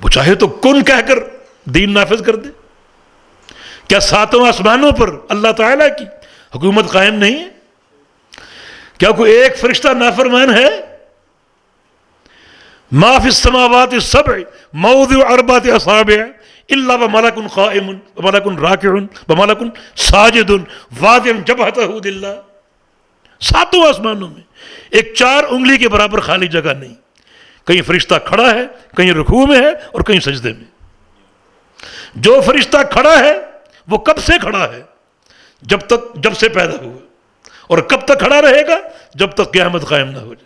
وہ چاہے تو کن کہہ کر دین نافذ کر دے. کیا ساتوں آسمانوں پر اللہ تعالیٰ کی حکومت قائم نہیں ہے؟ کیا کوئی ایک فرشتہ نافرمان ہے؟ ما فی السماوات السبع موضع اربعۃ اصابع الا وملک قائم وملک راکع وملک ساجد واضع جبہتہ للہ. ساتوں آسمانوں میں ایک 4 انگلی کے برابر خالی جگہ نہیں. کہیں فرشتہ کھڑا ہے، کہیں رکوع میں ہے اور کہیں سجدے میں. جو فرشتہ کھڑا ہے وہ کب سے کھڑا ہے؟ جب سے پیدا ہوا. اور کب تک کھڑا رہے گا؟ جب تک قیامت قائم نہ ہو جائے.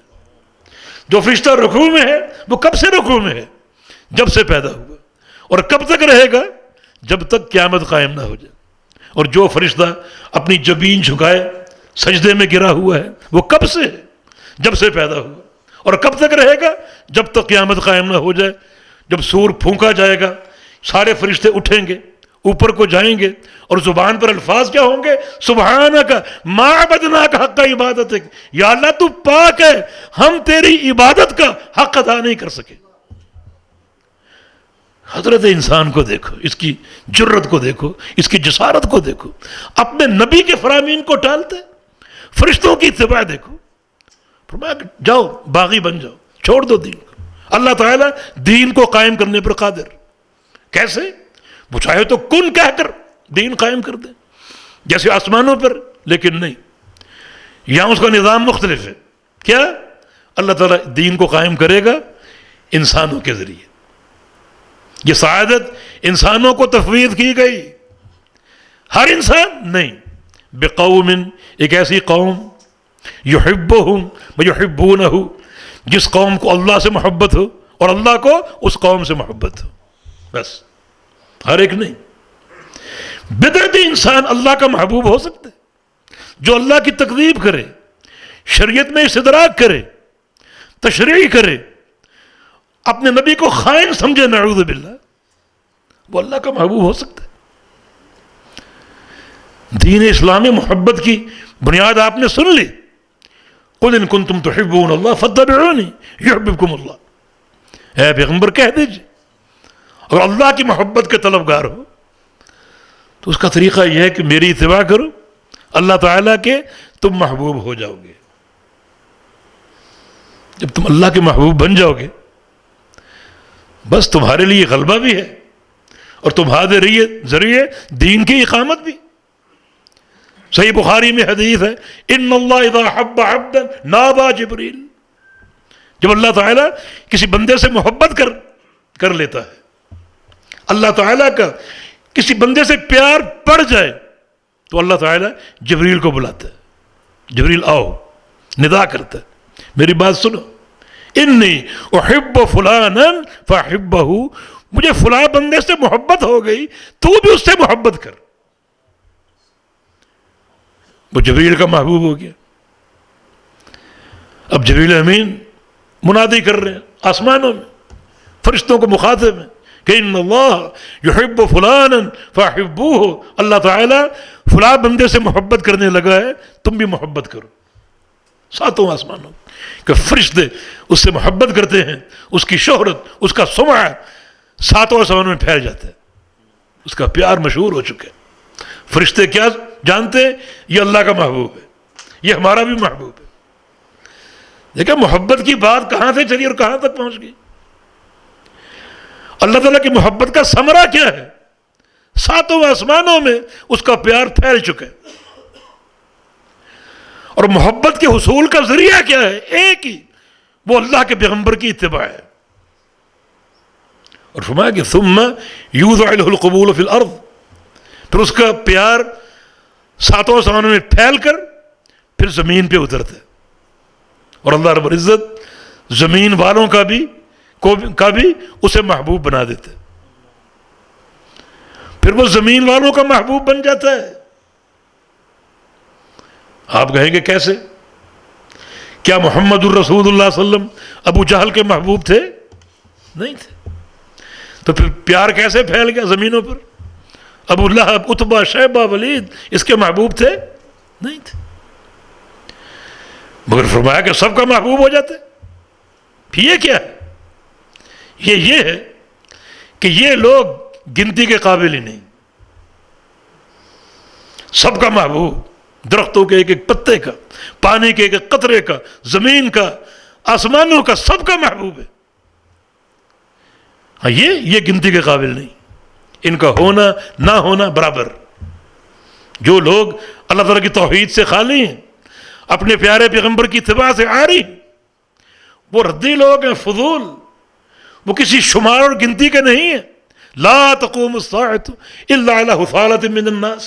جو فرشتہ رکوع میں ہے وہ کب سے رکوع میں ہے؟ جب سے پیدا ہوا. اور کب تک رہے گا؟ جب تک قیامت قائم نہ ہو جائے. اور جو فرشتہ اپنی جبین جھکائے سجدے میں گرا ہوا ہے وہ کب سے ہے؟ جب سے پیدا ہوا. اور کب تک رہے گا؟ جب تک قیامت قائم نہ ہو جائے. جب سور پھونکا جائے گا سارے فرشتے اٹھیں گے، اوپر کو جائیں گے، اور زبان پر الفاظ کیا ہوں گے؟ سبحانک ما عبدناک حق عبادتک. یا اللہ تو پاک ہے، ہم تیری عبادت کا حق ادا نہیں کر سکے. حضرت انسان کو دیکھو، اس کی جرت کو دیکھو، اس کی جسارت کو دیکھو. اپنے نبی کے فرامین کو ٹالتے، فرشتوں کی اتباع دیکھو. فرمایا کہ جاؤ باغی بن جاؤ، چھوڑ دو دین کو. اللہ تعالیٰ دین کو قائم کرنے پر قادر. کیسے؟ وہ چاہے تو کن کہہ کر دین قائم کر دے جیسے آسمانوں پر، لیکن نہیں. یہاں اس کا نظام مختلف ہے. کیا؟ اللہ تعالیٰ دین کو قائم کرے گا انسانوں کے ذریعے. یہ سعادت انسانوں کو تفویض کی گئی. ہر انسان نہیں. بقوم، ایک ایسی قوم یحبہم ویحبونہ، جس قوم کو اللہ سے محبت ہو اور اللہ کو اس قوم سے محبت ہو. بس ہر ایک نہیں. بدعتی انسان اللہ کا محبوب ہو سکتا ہے جو اللہ کی تکذیب کرے، شریعت میں استدراک کرے، تشریع کرے، اپنے نبی کو خائن سمجھے، نعوذ باللہ، وہ اللہ کا محبوب ہو سکتا ہے. دین اسلام میں محبت کی بنیاد آپ نے سن لی. قل ان کنتم تحبون اللہ فاتبعونی یحببکم اللہ. اے پیغمبر کہہ دیجئے اور اللہ کی محبت کے طلبگار ہو تو اس کا طریقہ یہ ہے کہ میری اتباع کرو، اللہ تعالیٰ کے تم محبوب ہو جاؤ گے. جب تم اللہ کے محبوب بن جاؤ گے بس تمہارے لیے غلبہ بھی ہے اور تمہارے ذریعے دین کی اقامت بھی. صحیح بخاری میں حدیث ہے، ان اللہ اذا حب عبدا نادى جبریل. جب اللہ تعالیٰ کسی بندے سے محبت کر لیتا ہے، اللہ تعالیٰ کا کسی بندے سے پیار پڑ جائے تو اللہ تعالیٰ جبریل کو بلاتا ہے. جبریل آؤ، ندا کرتا ہے، میری بات سنو، انی احب فلانا فاحبہ، مجھے فلاں بندے سے محبت ہو گئی تو بھی اس سے محبت کر. وہ جبریل کا محبوب ہو گیا. اب جبریل امین منادی کر رہے ہیں آسمانوں میں، فرشتوں کو مخاطب ہیں کہ ان اللہ یحب فلانا فاحبوہ، اللہ تعالیٰ فلاں بندے سے محبت کرنے لگا ہے، تم بھی محبت کرو. ساتوں آسمانوں کہ فرشتے اس سے محبت کرتے ہیں، اس کی شہرت، اس کا سمعہ ساتوں آسمانوں میں پھیل جاتا ہے، اس کا پیار مشہور ہو چکا ہے. فرشتے کیا جانتے ہیں؟ یہ اللہ کا محبوب ہے، یہ ہمارا بھی محبوب ہے. دیکھیں محبت کی بات کہاں سے چلی اور کہاں تک پہنچ گئی. اللہ تعالیٰ کی محبت کا ثمرہ کیا ہے؟ ساتوں آسمانوں میں اس کا پیار پھیل چکا ہے. اور محبت کے حصول کا ذریعہ کیا ہے؟ ایک ہی، وہ اللہ کے پیغمبر کی اتباع ہے. اور فرمایا کہ ثم یوضع له القبول فی الارض، پھر اس کا پیار ساتوں آسمانوں میں پھیل کر پھر زمین پہ اترتا ہے. اور اللہ رب العزت زمین والوں کا بھی اسے محبوب بنا دیتا ہے. پھر وہ زمین والوں کا محبوب بن جاتا ہے. آپ کہیں گے کیسے؟ کیا محمد الرسول اللہ صلی اللہ علیہ وسلم ابو جہل کے محبوب تھے؟ نہیں تھے. تو پھر پیار کیسے پھیل گیا زمینوں پر؟ ابو لہب، عتبہ، شیبہ، ولید اس کے محبوب تھے؟ نہیں تھے. مگر فرمایا کہ سب کا محبوب ہو جاتے. یہ کیا ہے؟ یہ ہے کہ یہ لوگ گنتی کے قابل ہی نہیں. سب کا محبوب، درختوں کے ایک ایک پتے کا، پانی کے ایک ایک قطرے کا، زمین کا، آسمانوں کا، سب کا محبوب ہے. ہاں یہ گنتی کے قابل نہیں. ان کا ہونا نہ ہونا برابر. جو لوگ اللہ تعالیٰ کی توحید سے خالی ہیں، اپنے پیارے پیغمبر کی اتباع سے عاری ہیں، وہ ردی لوگ ہیں، فضول. وہ کسی شمار اور گنتی کے نہیں ہیں. لا تقوم الساعة الا على حثالة من الناس.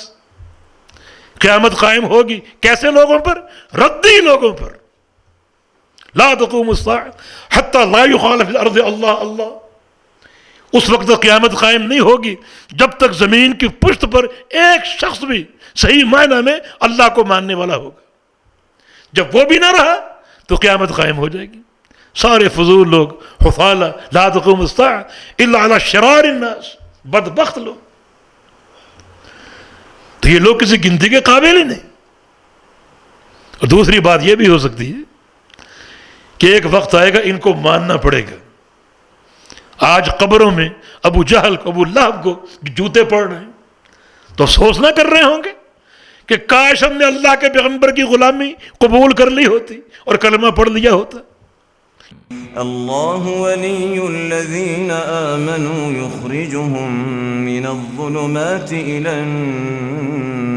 قیامت قائم ہوگی کیسے لوگوں پر؟ ردی لوگوں پر. لا تقوم الساعة حتى لا يقال في الارض اللہ اللہ. اس وقت تک قیامت قائم نہیں ہوگی جب تک زمین کی پشت پر ایک شخص بھی صحیح معنی میں اللہ کو ماننے والا ہوگا. جب وہ بھی نہ رہا تو قیامت قائم ہو جائے گی. سارے فضول لوگ، حثالہ، لا تقوم الساعة الا على شرار الناس، بدبخت لوگ. تو یہ لوگ کسی گنتی کے قابل ہی نہیں. اور دوسری بات یہ بھی ہو سکتی ہے کہ ایک وقت آئے گا ان کو ماننا پڑے گا. آج قبروں میں ابو جہل کو، ابو لہب کو جوتے پڑ رہے ہیں تو افسوس نہ کر رہے ہوں گے کہ کاش ہم نے اللہ کے پیغمبر کی غلامی قبول کر لی ہوتی اور کلمہ پڑھ لیا ہوتا. اللہ ولی الذین آمنوا یخرجهم من الظلمات الى النور